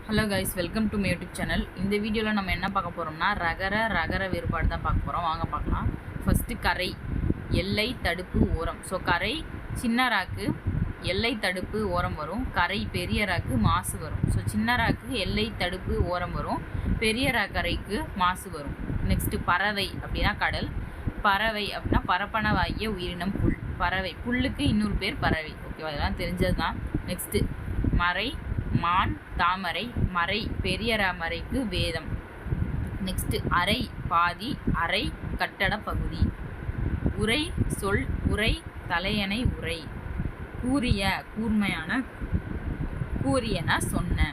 Hello guys, welcome to my YouTube channel. இந்த வீடியோவில் நம்ம என்ன பார்க்க போகிறோம்னா ரகர வேறுபாடு தான் பார்க்க போகிறோம். வாங்க பார்க்கலாம். ஃபஸ்ட்டு கரை, எல்லை, தடுப்பு, ஓரம். ஸோ கரை சின்ன ராக்கு எல்லை தடுப்பு ஓரம் வரும். கரை பெரிய ராக்கு மாசு வரும். ஸோ சின்ன ராக்கு எல்லை தடுப்பு ஓரம் வரும், பெரிய கரைக்கு மாசு வரும். நெக்ஸ்ட்டு பறவை அப்படின்னா கடல், பறவை அப்படின்னா பரப்பனவாகிய உயிரினம் புல். பறவை புல்லுக்கு இன்னொரு பேர் பறவை. ஓகேவா, இதெல்லாம் தெரிஞ்சது தான். நெக்ஸ்ட்டு மறை, மான், தாமரை. மறை பெரிய மறைக்கு வேதம். நெக்ஸ்ட் அரை பாதி, அரை கட்டட பகுதி. உரை சொல், உரை தலையணை உரை. கூறிய கூர்மையான, கூறியன சொன்ன.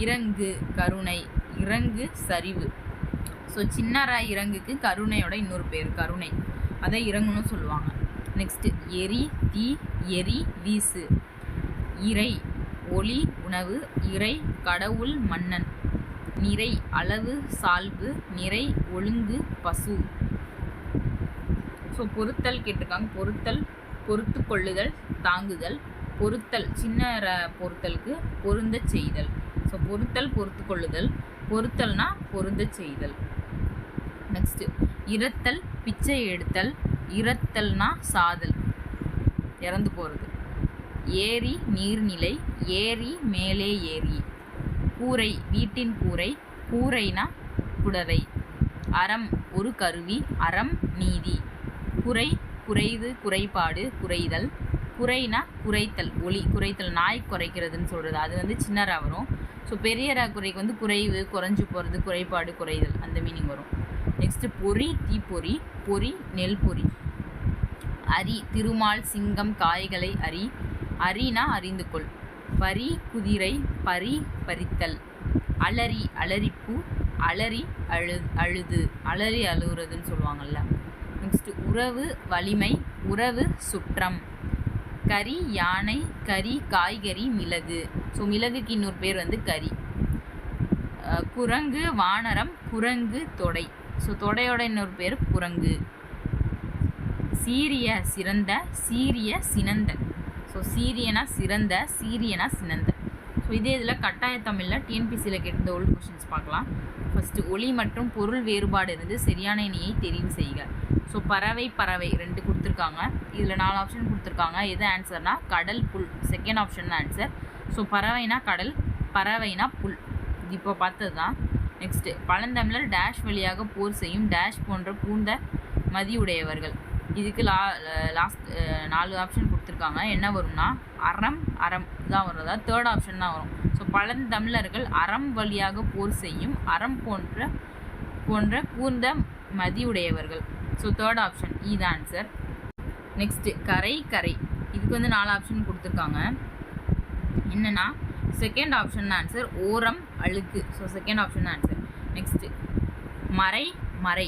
இறங்கு கருணை, இறங்கு சரிவு. ஸோ சின்னரா இறங்குக்கு கருணையோட இன்னொரு பேர் கருணை, அதை இறங்குன்னு சொல்லுவாங்க. நெக்ஸ்ட் எரி, தீ, எரி, வீசு. இறை ஒளி உணவு, இறை கடவுள் மன்னன். நிறை அளவு சால்பு, நிறை ஒழுங்கு பசு. ஸோ பொறுத்தல் கேட்டிருக்காங்க. பொறுத்தல் பொறுத்து கொள்ளுதல், தாங்குதல். பொறுத்தல் சின்ன பொறுத்தலுக்கு பொருந்த செய்தல். ஸோ பொறுத்தல் பொறுத்து கொள்ளுதல், பொறுத்தல்னா பொருந்த செய்தல். நெக்ஸ்ட் இரத்தல் பிச்சை எடுத்தல், இரத்தல்னா சாதல், இறந்து போகிறது. ஏரி நீர்நிலை, ஏரி மேலே ஏரி. கூரை வீட்டின் கூரை, கூரைனா குடவை. அறம் ஒரு கருவி, அறம் நீதி. குறை குறைவு, குறைபாடு, குறைதல். குறைனா குறைத்தல், ஒளி குறைத்தல், நாய் குறைக்கிறதுன்னு சொல்கிறது, அது சின்னரா வரும். ஸோ பெரிய குறைக்கு குறைவு, குறைஞ்சு போகிறது, குறைபாடு, குறைதல், அந்த மீனிங் வரும். நெக்ஸ்ட்டு பொறி தீப்பொறி, பொறி நெல் பொறி. அரி திருமால் சிங்கம் காய்களை அரி, அரினா அறிந்து கொள். பரி குதிரை, பரி பறித்தல். அலறி அலறிப்பூ, அலறி அழுது, அலறி அழுகுறதுன்னு சொல்லுவாங்கள்ல. நெக்ஸ்ட் உறவு வலிமை, உறவு சுற்றம். கறி யானை, கறி காய்கறி, மிளகு. ஸோ மிளகுக்கு இன்னொரு பேர் கறி. குரங்கு வானரம், குரங்கு தொடை. ஸோ தொடையோட இன்னொரு பேர் குரங்கு. சீரிய சிறந்த, சீரிய சினந்த. ஸோ சீரியனா சிறந்த, சீரியனா சினந்த. ஸோ இதே இதில் கட்டாய தமிழில் டிஎன்பிசியில் கேட்டிருந்த ஓல்டு கொஷின்ஸ் பார்க்கலாம். ஃபஸ்ட்டு ஒளி மற்றும் பொருள் வேறுபாடு இருந்து சரியான இணையை தெரிவு செய்க. ஸோ பறவை பறவை ரெண்டு கொடுத்துருக்காங்க. இதில் 4 ஆப்ஷன் கொடுத்துருக்காங்க. எது ஆன்சர்னா கடல், புல். செகண்ட் ஆப்ஷன் தான் ஆன்சர். ஸோ பறவைனா கடல், பறவைனா புல். இது இப்போ பார்த்தது தான். நெக்ஸ்ட்டு பழந்தமிழர் டேஷ் வழியாக போர் செய்யும் டேஷ் போன்ற பூந்த மதியுடையவர்கள். இதுக்கு லாஸ்ட் 4 ஆப்ஷன் கொடுத்துருக்காங்க. என்ன வரும்னா அறம், அறம் தான் வரும், அதாவது தேர்ட் ஆப்ஷன் தான் வரும். ஸோ பழந்தமிழர்கள் அறம் வழியாக போர் செய்யும் அறம் போன்ற கூர்ந்த மதியுடையவர்கள். ஸோ தேர்ட் ஆப்ஷன் இது ஆன்சர். நெக்ஸ்ட்டு கரை கரை, இதுக்கு 4 ஆப்ஷன் கொடுத்துருக்காங்க. என்னென்னா செகண்ட் ஆப்ஷன் தான் ஆன்சர், ஓரம் அழுக்கு. ஸோ செகண்ட் ஆப்ஷன் தான் ஆன்சர். நெக்ஸ்ட்டு மறை மறை,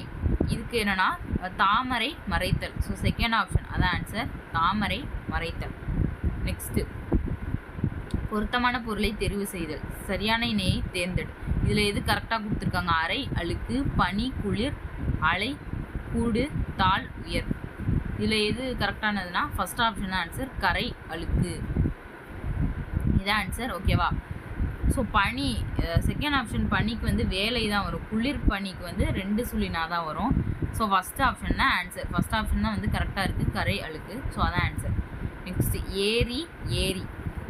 இதுக்கு என்னென்னா தாமரை மறைத்தல். ஸோ செகண்ட் ஆப்ஷன் அதான் ஆன்சர், தாமரை மறைத்தல். நெக்ஸ்ட்டு பொருத்தமான பொருளை தெரிவு செய்தல், சரியான இணையை தேர்ந்தெடு. இதில் எது கரெக்டாக கொடுத்துருக்காங்க? அரை அழுக்கு, பனி குளிர், அலை கூடு, தாழ் உயர். இதில் எது கரெக்டானதுன்னா ஃபஸ்ட் ஆப்ஷன் தான் ஆன்சர், கரை அழுக்கு. இதான் ஆன்சர். ஓகேவா? ஸோ பனி செகண்ட் ஆப்ஷன் பனிக்கு வேலை தான் வரும். குளிர் பனிக்கு 2 சுழினா தான் வரும். ஸோ ஃபஸ்ட் ஆப்ஷன் தான் ஆன்சர். ஃபஸ்ட் ஆப்ஷன் தான் கரெக்டாக இருக்குது, கரை அழுக்கு. ஸோ அதான் ஆன்சர். நெக்ஸ்ட்டு ஏரி ஏரி,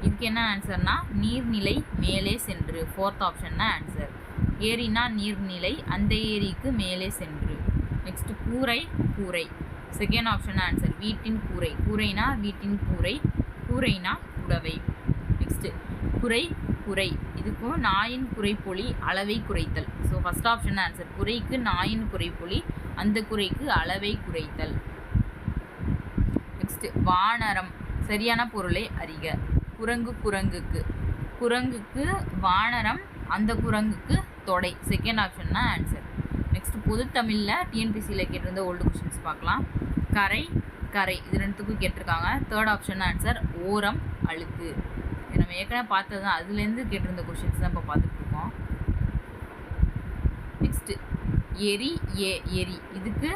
இதுக்கு என்ன ஆன்சர்னா நீர்நிலை மேலே சென்று. ஃபோர்த் ஆப்ஷன் தான் ஆன்சர். ஏரினா நீர்நிலை, அந்த ஏரிக்கு மேலே சென்று. நெக்ஸ்ட்டு கூரை கூரை, செகண்ட் ஆப்ஷன் ஆன்சர், வீட்டின் கூரை. கூரைனா வீட்டின் கூரை, கூரைனா குடவை. நெக்ஸ்ட்டு குறை குறை, இதுக்கும் நாயின் குறைப்பொலி அளவை குறைத்தல். ஸோ ஃபஸ்ட் ஆப்ஷன் ஆன்சர், குறைக்கு நாயின் குறைப்பொலி, அந்த குறைக்கு அளவை குறைத்தல். நெக்ஸ்ட் வானரம், சரியான பொருளை அறிக. குரங்கு குரங்குக்கு, குரங்குக்கு வானரம், அந்த குரங்குக்கு தொடை. செகண்ட் ஆப்ஷன் தான் ஆன்சர். நெக்ஸ்ட் பொதுத்தமிழில் டிஎன்பிசியில் கேட்டிருந்த ஓல்டு கொஷின்ஸ் பார்க்கலாம். கரை கரை, இது ரெண்டுத்துக்கும் கேட்டிருக்காங்க. தேர்ட் ஆப்ஷன் ஆன்சர், ஓரம் அழுக்கு. நம்ம ஏற்கனவே பார்த்தது தான், அதுலேருந்து கேட்டிருந்த கொஷின்ஸ் தான் இப்போ பார்த்துட்ருக்கோம். நெக்ஸ்ட்டு எரி எரி, இதுக்கு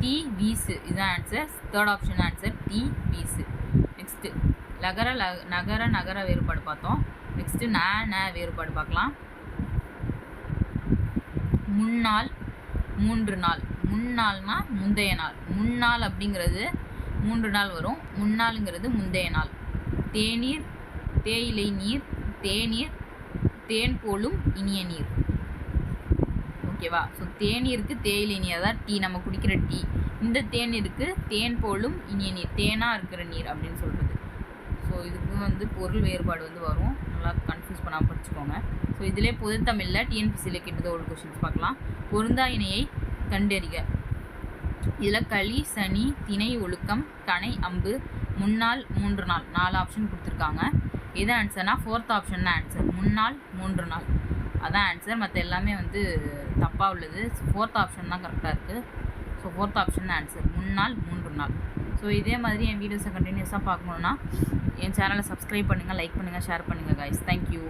தீ வீசு, இதுதான் ஆன்சர். தேர்ட் ஆப்ஷன் ஆன்சர், தீ வீசு. நெக்ஸ்ட்டு நகர வேறுபாடு பார்த்தோம். நெக்ஸ்ட்டு ந வேறுபாடு பார்க்கலாம். முன்னாள் 3 நாள். முன்னாள்னா முந்தைய நாள். முன்னாள் அப்படிங்கிறது 3 நாள் வரும். முன்னாளுங்கிறது முந்தைய நாள். தேநீர் தேயிலை நீர். தேநீர் தேன் போலும் இனிய நீர். ஓகேவா? ஸோ தேநீருக்கு தேயிலை நீர், அதான் டீ, நம்ம குடிக்கிற டீ. இந்த தேநீருக்கு தேன் போலும் இனிய நீர், தேனாக இருக்கிற நீர் அப்படின்னு சொல்கிறது. ஸோ இதுக்கு பொருள் வேறுபாடு வரும். நல்லா கன்ஃபியூஸ் பண்ணாமல் படிச்சுக்கோங்க. ஸோ இதிலே பொதுத்தமிழில் டிஎன்பிசியில் கேட்டது ஒரு கொஷின்ஸ் பார்க்கலாம். பொருந்தா இணையை கண்டறிக. இதில் களி, சனி, திணை, ஒழுக்கம், கணை, அம்பு, முன்னாள், 3 நாள் 4 ஆப்ஷன் கொடுத்துருக்காங்க. எது ஆன்சர்னா 4th ஆப்ஷன் தான் ஆன்சர். முன்னாள் 3 நாள் அதான் ஆன்சர். மற்ற எல்லாமே தப்பாக உள்ளது. 4th ஆப்ஷன் தான் கரெக்டாக இருக்குது. ஸோ 4th ஆப்ஷன் தான் ஆன்சர். முன்னாள் 3 நாள். ஸோ இதே மாதிரி என் வீடியோஸை கண்டினியூஸாக பார்க்கணுன்னா என் சேனலை சப்ஸ்கிரைப் பண்ணுங்கள், லைக் பண்ணுங்கள், ஷேர் பண்ணுங்கள் கைஸ். தேங்க்யூ.